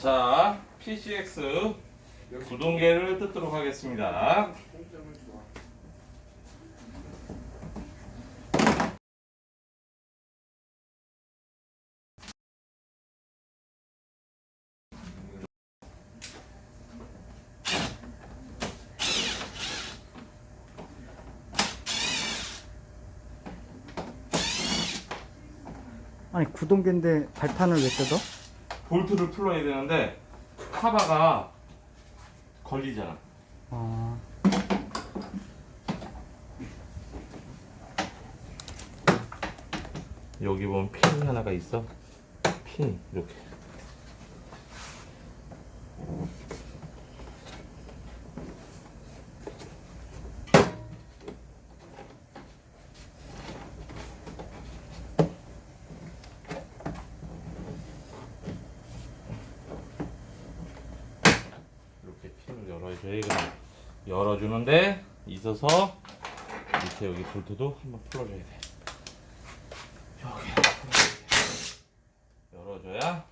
자, PCX 구동계를 뜯도록 하겠습니다. 아니 구동계인데 발판을 왜 뜯어? 볼트를 풀어야 되는데 카바가 걸리잖아. 어... 여기 보면 핀이 하나가 있어. 핀 이렇게. 이렇게 핀을 열어줘야 이거 열어주는데 있어서 밑에 여기 볼트도 한번 풀어줘야 돼. 여기 열어줘야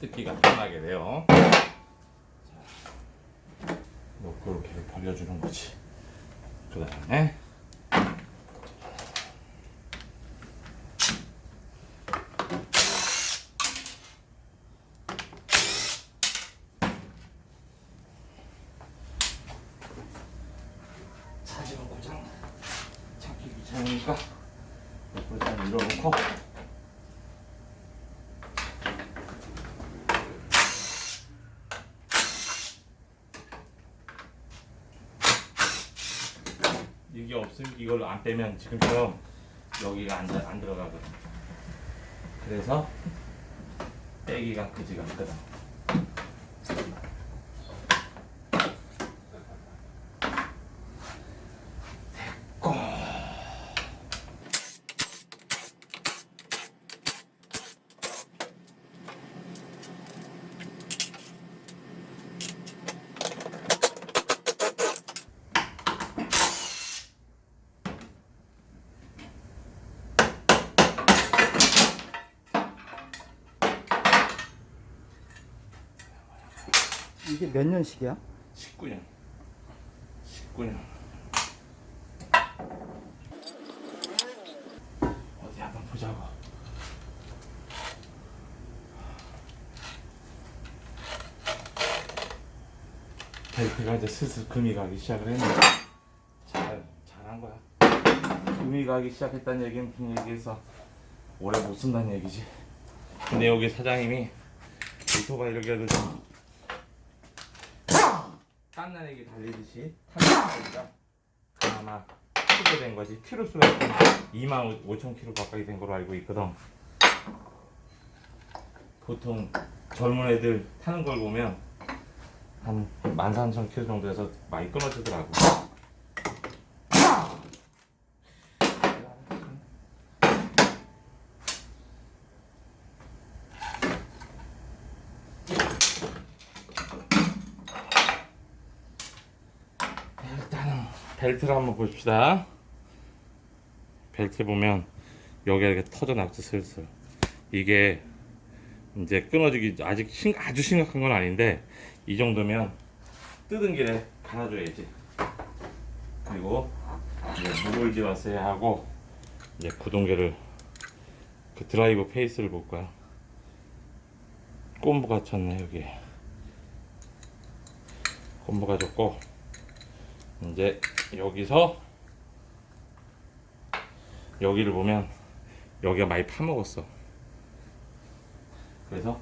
뜯기가 편하게 돼요. 자, 놓고 이렇게 벌려주는 거지. 그 다음에 차지는 고장 찾기 귀찮으니까 옆으로 잘 밀어놓고 이게 없으면 이걸 안 빼면 지금처럼 여기가 안 들어가거든. 그래서 빼기가 그지가 없거든. 됐고 이게 몇 년식이야? 19년 어디 한번 보자고. 벨트가 이제 슬슬 금이 가기 시작을 했네. 잘한 거야. 금이 가기 시작했다는 얘기는 무슨 얘기해서 오래 못 쓴다는 얘기지. 근데 여기 사장님이 오토가 이렇게 해도 좀 딴나내기 달리듯이 타니까 아마 키로 된 거지. 키로 수가 25,000km 가까이 된 걸로 알고 있거든. 보통 젊은 애들 타는 걸 보면 한 13,000km 정도에서 많이 끊어지더라고. 일단은 벨트를 한번 봅시다. 벨트 보면 여기가 이렇게 터져 나왔죠. 슬슬 이게 이제 끊어지기 아주 심각한 건 아닌데 이 정도면 뜯은 길에 갈아줘야지. 그리고 이제 무볼지 왔어야 하고 이제 구동계를 그 드라이브 페이스를 볼 거야. 꼼부가 쳤네. 여기 꼼부가 졌고 이제 여기서 여기를 보면 여기가 많이 파먹었어. 그래서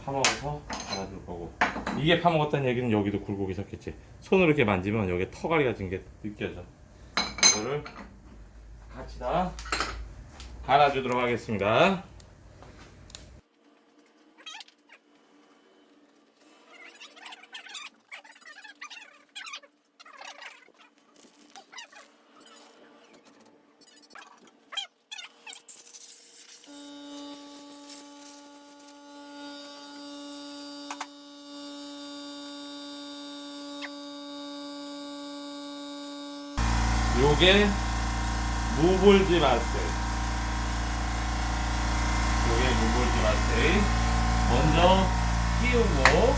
파먹어서 갈아줄 거고, 이게 파먹었다는 얘기는 여기도 굴곡이 섰겠지. 손으로 이렇게 만지면 여기에 터가리가 진 게 느껴져. 이거를 같이 다 갈아주도록 하겠습니다. 요게 무볼지 마스터. 요게 무볼지 마스터. 먼저 먼저 끼우고.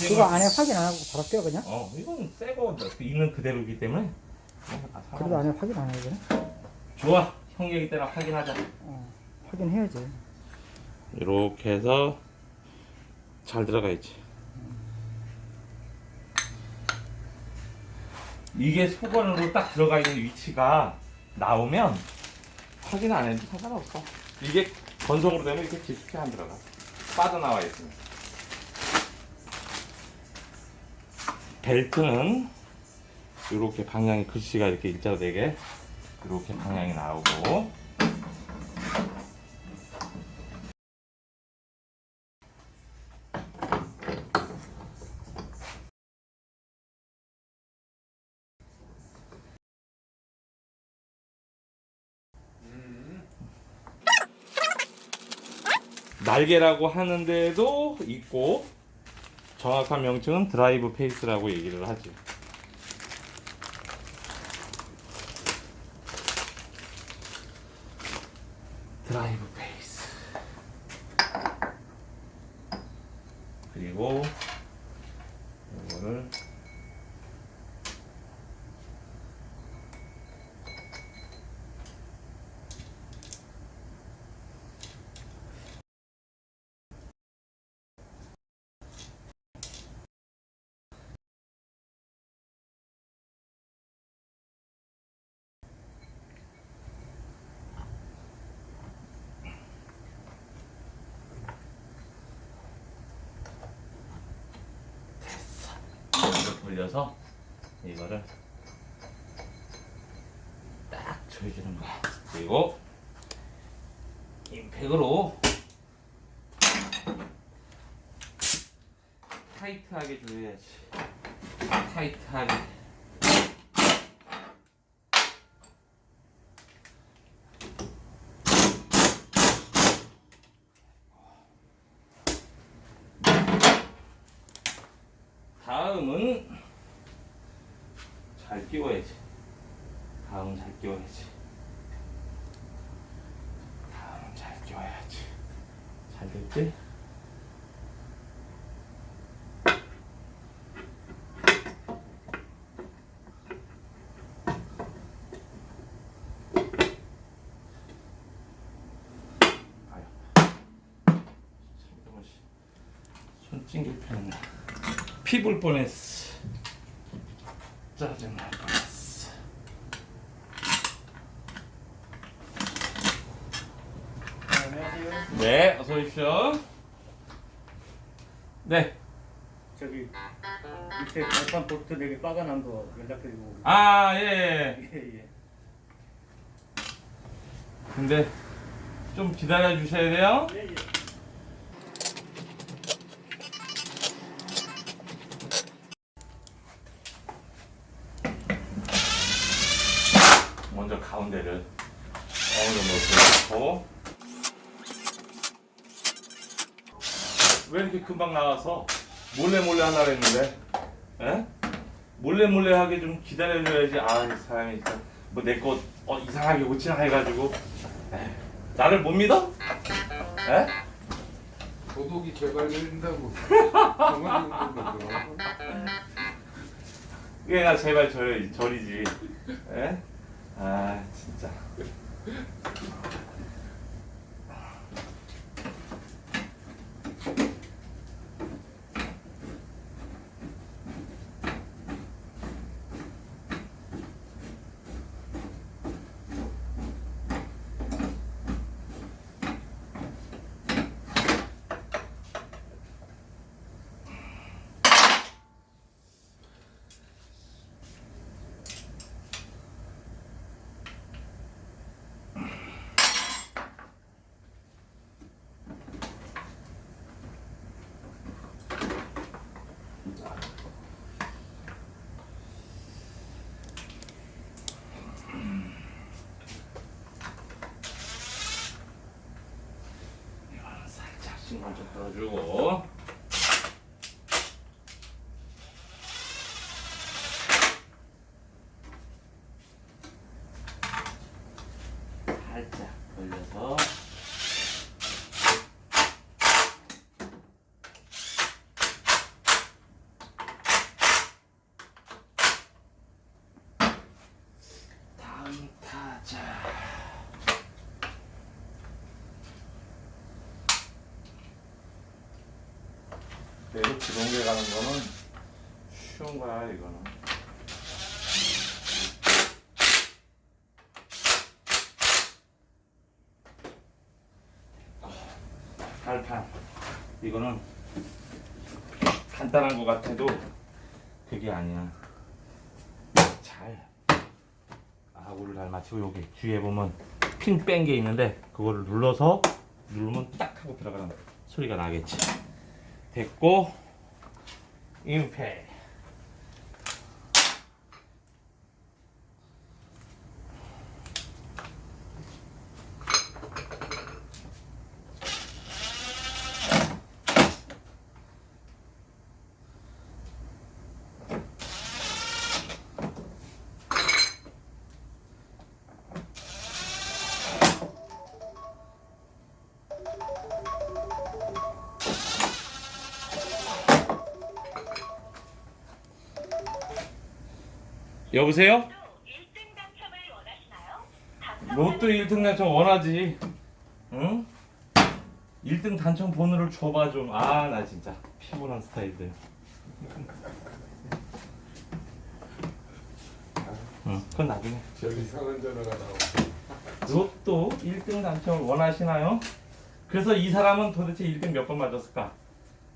그거 안에 확인 안 하고 바로 껴 그냥? 이건 새거 있는 그대로이기 때문에. 그래도 안에 확인 안 해도 되나? 좋아. 형 얘기 때랑 확인하자. 확인해야지. 이렇게 해서 잘 들어가 있지. 이게 소건으로 딱 들어가 있는 위치가 나오면 확인 안 해도 상관없어. 이게 건성으로 되면 이렇게 깊게 안 들어가. 빠져나와 있으면. 벨트는 이렇게 방향이 글씨가 이렇게 일자로 되게 이렇게 방향이 나오고, 날개라고 하는데도 있고, 정확한 명칭은 드라이브 페이스라고 얘기를 하지. 드라이브 페이스. 그리고 이거를 돌려서 이거를 딱 조여주는 거야. 그리고 임팩으로 타이트하게 조여야지. 타이트하게. 다음은 잘 끼워야지. 다음은 잘 끼워야지. 다음은 잘 끼워야지. 잘 됐지? 아유. 손 찡길 뻔했네. 피 불 뻔했어. 짜증날 뻔했어. 안녕하세요. 네, 어서 오십시오. 네. 저기 밑에 발판 볼트 4개 빠가난 거 연락드리고. 아, 예. 예. 근데 좀 기다려 주셔야 돼요. 예. 먼저 가운데를 어느 정도 넣고. 왜 이렇게 금방 나와서 몰래 하려고 했는데, 에? 몰래 하게 좀 기다려줘야지. 아, 이 사람이 진짜 뭐 내 거 이상하게 고치나 해가지고. 에휴, 나를 못 믿어? 에? 도둑이 개발된다고 정말 힘들거든. 그게 나 제발 저리지. 에? 아, 진짜. 살짝씩만 좀 떨어주고. 살짝 돌려서 그래도 지동계 가는 거는 쉬운 거야 이거는. 발판 이거는 간단한 거 같아도 그게 아니야. 잘 아구를 잘 맞추고 여기 뒤에 보면 핀 뺀 게 있는데 그거를 눌러서 누르면 딱 하고 들어가는 소리가 나겠지. 됐고 임팩. 여보세요? 1등 당첨을 원하시나요? 로또 1등 당첨 원하지. 응? 1등 당첨 번호를 줘봐 좀. 아 나 진짜 피곤한 스타일들. 응, 그건 나중에. 저 이상한 전화가 나오고. 로또 1등 당첨을 원하시나요? 그래서 이 사람은 도대체 1등 몇 번 맞았을까?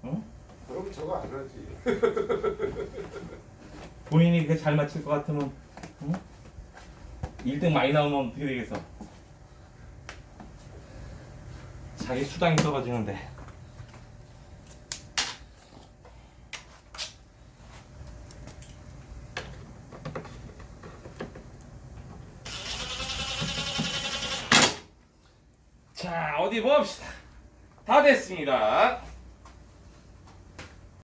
응? 그럼 저거 안 하지. 본인이 그게 잘 맞힐 것 같으면 응? 1등 많이 나오면 어떻게 되겠어? 자기 수당이 떨어지는데. 자 어디 봅시다. 다 됐습니다.